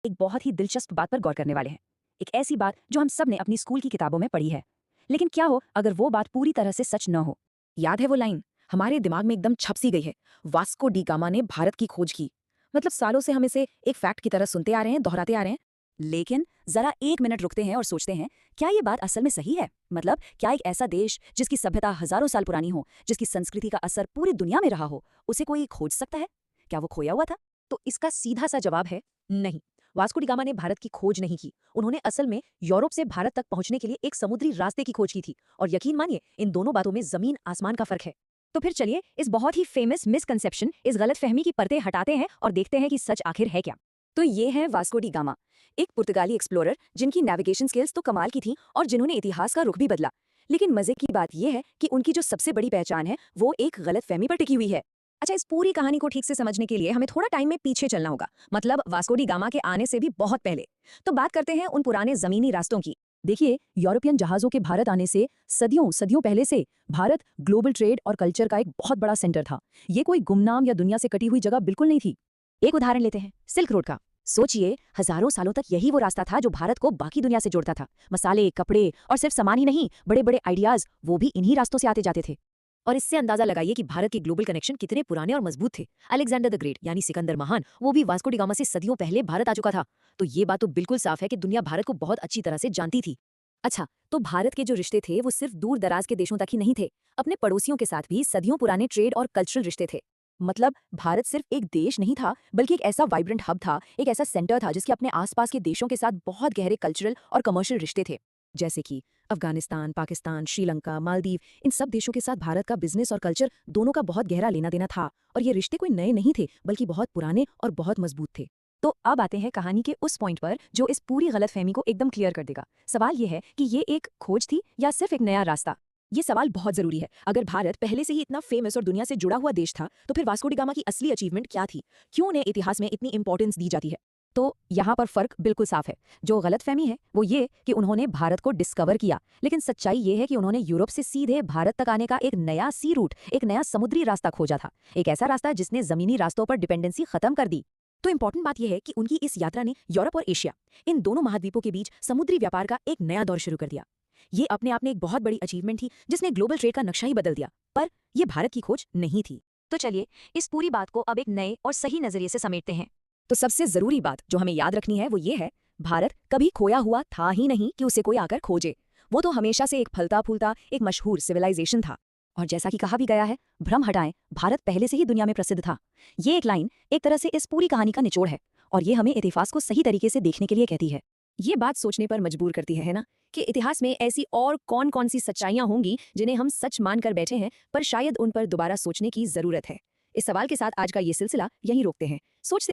एक बहुत ही दिलचस्प बात पर गौर करने वाले हैं। एक ऐसी बात जो हम सब ने अपनी स्कूल की किताबों में पढ़ी है। लेकिन क्या हो अगर वो बात पूरी तरह से सच न हो। याद है वो लाइन? हमारे दिमाग में एकदम छप सी गई है। वास्को डी गामा ने भारत की खोज की। मतलब सालों से हम इसे एक फैक्ट की तरह सुनते आ रहे हैं, दोहराते आ रहे हैं। लेकिन जरा एक मिनट रुकते हैं और सोचते हैं, क्या ये बात असल में सही है? मतलब क्या एक ऐसा देश जिसकी सभ्यता हजारों साल पुरानी हो, जिसकी संस्कृति का असर पूरी दुनिया में रहा हो, उसे कोई खोज सकता है? क्या वो खोया हुआ था? तो इसका सीधा सा जवाब है नहीं। वास्को डी गामा ने भारत की खोज नहीं की। उन्होंने असल में यूरोप से भारत तक पहुंचने के लिए एक समुद्री रास्ते की खोज की थी। और यकीन मानिए, इन दोनों बातों में जमीन आसमान का फर्क है। तो फिर चलिए इस बहुत ही फेमस मिसकंसेप्शन, इस गलतफहमी की परतें हटाते हैं और देखते हैं कि सच आखिर है क्या। तो ये है वास्को डी गामा, एक पुर्तगाली एक्सप्लोरर जिनकी नेविगेशन स्किल्स तो कमाल की थी और जिन्होंने इतिहास का रुख भी बदला। लेकिन मजे की बात यह है कि उनकी जो सबसे बड़ी पहचान है वो एक गलतफहमी पर टिकी हुई है। अच्छा, इस पूरी कहानी को ठीक से समझने के लिए हमें थोड़ा टाइम में पीछे चलना होगा, मतलब वास्को डी गामा के आने से भी बहुत पहले। तो बात करते हैं उन पुराने जमीनी रास्तों की। देखिए, यूरोपियन जहाजों के भारत आने से सदियों सदियों पहले से भारत ग्लोबल ट्रेड और कल्चर का एक बहुत बड़ा सेंटर था। ये कोई गुमनाम या दुनिया से कटी हुई जगह बिल्कुल नहीं थी। एक उदाहरण लेते हैं, सिल्क रोड का। सोचिए, हजारों सालों तक यही वो रास्ता था जो भारत को बाकी दुनिया से जोड़ता था। मसाले, कपड़े और सिर्फ सामान ही नहीं, बड़े बड़े आइडियाज वो भी इन्हीं रास्तों से आते जाते थे। और इससे अंदाजा लगाइए कि भारत के ग्लोबल कनेक्शन कितने पुराने और मजबूत थे। अलेक्जेंडर द ग्रेट यानी सिकंदर महान, वो भी वास्को डी गामा से सदियों पहले भारत आ चुका था। तो ये बात तो बिल्कुल साफ है कि दुनिया भारत को बहुत अच्छी तरह से जानती थी। अच्छा, तो भारत के जो रिश्ते थे वो सिर्फ दूर दराज के देशों तक ही नहीं थे। अपने पड़ोसियों के साथ भी सदियों पुराने ट्रेड और कल्चरल रिश्ते थे। मतलब भारत सिर्फ एक देश नहीं था, बल्कि एक ऐसा वाइब्रेंट हब था, एक ऐसा सेंटर था जिसके अपने आसपास के देशों के साथ बहुत गहरे कल्चरल और कमर्शियल रिश्ते थे। जैसे कि अफगानिस्तान, पाकिस्तान, श्रीलंका, मालदीव, इन सब देशों के साथ भारत का बिजनेस और कल्चर दोनों का बहुत गहरा लेना देना था। और ये रिश्ते कोई नए नहीं थे, बल्कि बहुत पुराने और बहुत मजबूत थे। तो अब आते हैं कहानी के उस पॉइंट पर जो इस पूरी गलतफहमी को एकदम क्लियर कर देगा। सवाल ये है कि ये एक खोज थी या सिर्फ एक नया रास्ता? ये सवाल बहुत जरूरी है। अगर भारत पहले से ही इतना फेमस और दुनिया से जुड़ा हुआ देश था, तो फिर वास्को डी गामा की असली अचीवमेंट क्या थी? क्यों उन्हें इतिहास में इतनी इंपॉर्टेंस दी जाती है? तो यहाँ पर फर्क बिल्कुल साफ है। जो गलतफहमी है वो ये कि उन्होंने भारत को डिस्कवर किया, लेकिन सच्चाई ये है कि उन्होंने यूरोप से सीधे भारत तक आने का एक नया सी रूट, एक नया समुद्री रास्ता खोजा था। एक ऐसा रास्ता जिसने जमीनी रास्तों पर डिपेंडेंसी खत्म कर दी। तो इंपॉर्टेंट बात यह है कि उनकी इस यात्रा ने यूरोप और एशिया, इन दोनों महाद्वीपों के बीच समुद्री व्यापार का एक नया दौर शुरू कर दिया। ये अपने आप में एक बहुत बड़ी अचीवमेंट थी जिसने ग्लोबल ट्रेड का नक्शा ही बदल दिया। पर यह भारत की खोज नहीं थी। तो चलिए इस पूरी बात को अब एक नए और सही नजरिए से समेटते हैं। तो सबसे जरूरी बात जो हमें याद रखनी है वो ये है, भारत कभी खोया हुआ था ही नहीं कि उसे कोई आकर खोजे। वो तो हमेशा से एक फलता फूलता एक मशहूर सिविलाइजेशन था। और जैसा कि कहा भी गया है, भ्रम हटाएं, भारत पहले से ही दुनिया में प्रसिद्ध था। ये एक लाइन एक तरह से इस पूरी कहानी का निचोड़ है और ये हमें इतिहास को सही तरीके से देखने के लिए कहती है। ये बात सोचने पर मजबूर करती है ना, कि इतिहास में ऐसी और कौन कौन सी सच्चाइयां होंगी जिन्हें हम सच मानकर बैठे हैं, पर शायद उन पर दोबारा सोचने की जरूरत है। इस सवाल के साथ आज का ये सिलसिला यहीं रोकते हैं। सोचते